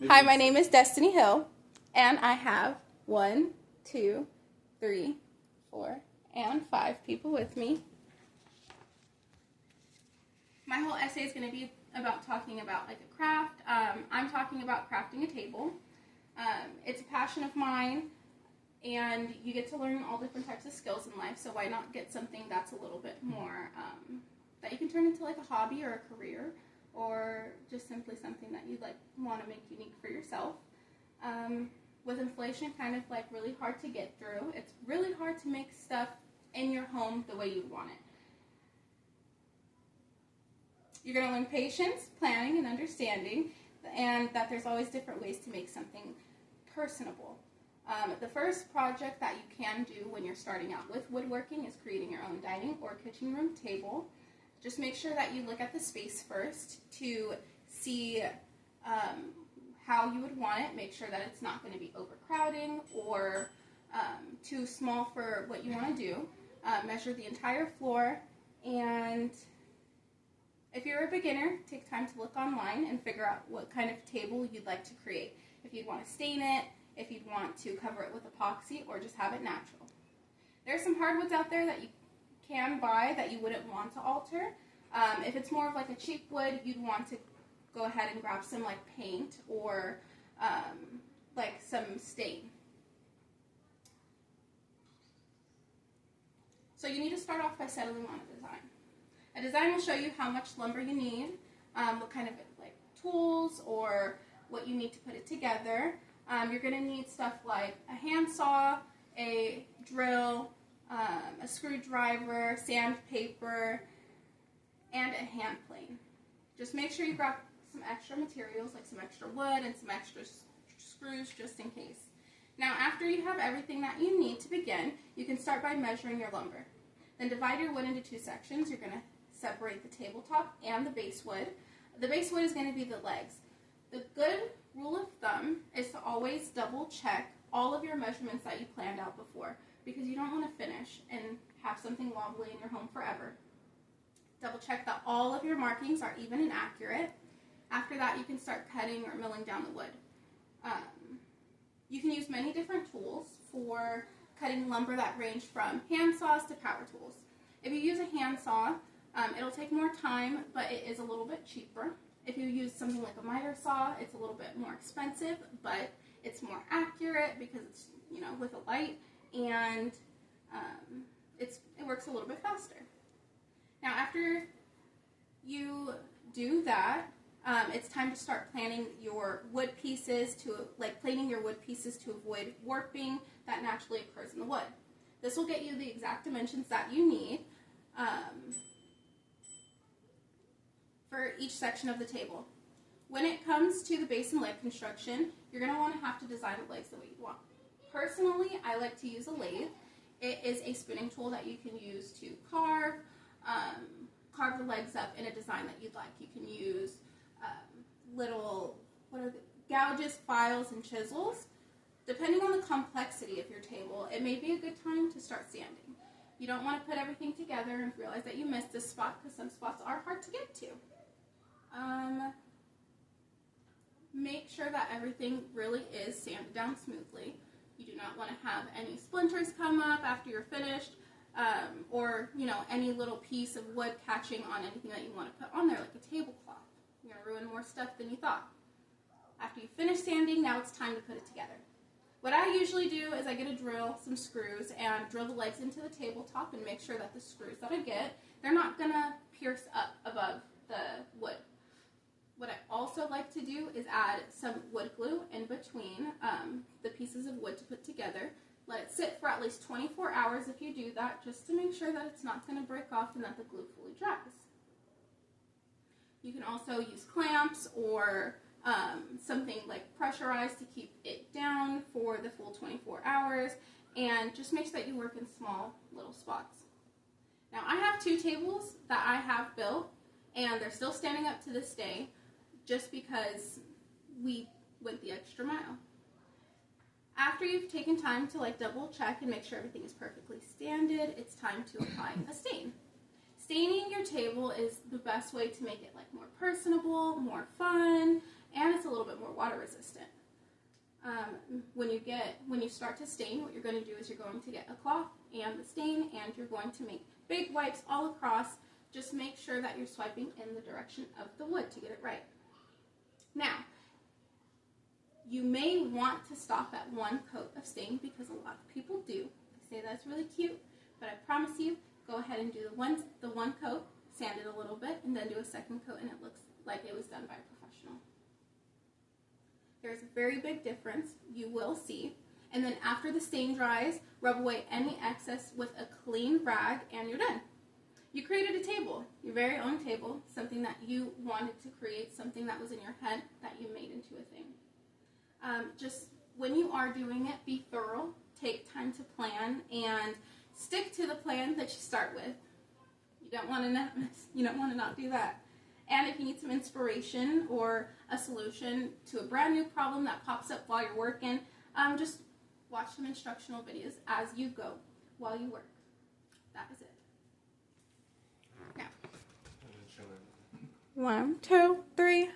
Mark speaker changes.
Speaker 1: Hi, my name is Destiney Hill, and I have 1, 2, 3, 4, and 5 people with me. My whole essay is going to be about talking about like a craft. I'm talking about crafting a table. It's a passion of mine, and you get to learn all different types of skills in life, so why not get something that's a little bit more, that you can turn into like a hobby or a career, or just simply something that you like want to make unique for yourself. With inflation kind of like really hard to get through, it's really hard to make stuff in your home the way you want it. You're going to learn patience, planning, and understanding, and that there's always different ways to make something personable. The first project that you can do when you're starting out with woodworking is creating your own dining or kitchen room table. Just make sure that you look at the space first to see how you would want it. Make sure that it's not going to be overcrowding or too small for what you want to do. Measure the entire floor, and if you're a beginner, take time to look online and figure out what kind of table you'd like to create. If you'd want to stain it, if you'd want to cover it with epoxy, or just have it natural. There's some hardwoods out there that you can buy that you wouldn't want to alter. If it's more of like a cheap wood, you'd want to go ahead and grab some like paint or like some stain. So you need to start off by settling on a design. A design will show you how much lumber you need, what kind of like tools or what you need to put it together. You're going to need stuff like a handsaw, a drill, a screwdriver, sandpaper, and a hand plane. Just make sure you grab some extra materials like some extra wood and some extra screws just in case. Now after you have everything that you need to begin, you can start by measuring your lumber. Then divide your wood into 2 sections. You're going to separate the tabletop and the base wood. The base wood is going to be the legs. The good rule of thumb is to always double check all of your measurements that you planned out before, because you don't want to finish and have something wobbly in your home forever. Double check that all of your markings are even and accurate. After that, you can start cutting or milling down the wood. You can use many different tools for cutting lumber that range from hand saws to power tools. If you use a hand saw, it'll take more time, but it is a little bit cheaper. If you use something like a miter saw, it's a little bit more expensive, but it's more accurate because it's, with a light, and it works a little bit faster. Now, after you do that, it's time to start planing your wood pieces planing your wood pieces to avoid warping that naturally occurs in the wood. This will get you the exact dimensions that you need for each section of the table. When it comes to the base and leg construction, you're going to want to have to design the legs the way you want. Personally, I like to use a lathe. It is a spinning tool that you can use to carve the legs up in a design that you'd like. You can use little gouges, files, and chisels. Depending on the complexity of your table, it may be a good time to start sanding. You don't want to put everything together and realize that you missed this spot, because some spots are hard to get to. Make sure that everything really is sanded down smoothly. You do not want to have any splinters come up after you're finished, or any little piece of wood catching on anything that you want to put on there, like a tablecloth. You're going to ruin more stuff than you thought. After you finish sanding, now it's time to put it together. What I usually do is I get a drill, some screws, and drill the legs into the tabletop and make sure that the screws that I get, they're not going to pierce up above the wood. What I also like to do is add some wood glue in between the pieces of wood to put together. Let it sit for at least 24 hours if you do that, just to make sure that it's not going to break off and that the glue fully dries. You can also use clamps or something like pressurized to keep it down for the full 24 hours, and just make sure that you work in small little spots. Now I have 2 tables that I have built, and they're still standing up to this day just because we went the extra mile. After you've taken time to double check and make sure everything is perfectly sanded, it's time to apply a stain. Staining your table is the best way to make it more personable, more fun, and it's a little bit more water resistant. When you start to stain, what you're going to do is you're going to get a cloth and the stain, and you're going to make big wipes all across. Just make sure that you're swiping in the direction of the wood to get it right. Now, you may want to stop at one coat of stain because a lot of people do. They say that's really cute, but I promise you, go ahead and do the one coat, sand it a little bit, and then do a second coat, and it looks like it was done by a professional. There's a very big difference, you will see. And then after the stain dries, rub away any excess with a clean rag, and you're done. You created a table, your very own table, something that you wanted to create, something that was in your head that you made into a thing. Just when you are doing it, be thorough, take time to plan, and stick to the plan that you start with. You don't want to not do that. And if you need some inspiration or a solution to a brand new problem that pops up while you're working, just watch some instructional videos as you go while you work. That is it. Now, 1, 2, 3.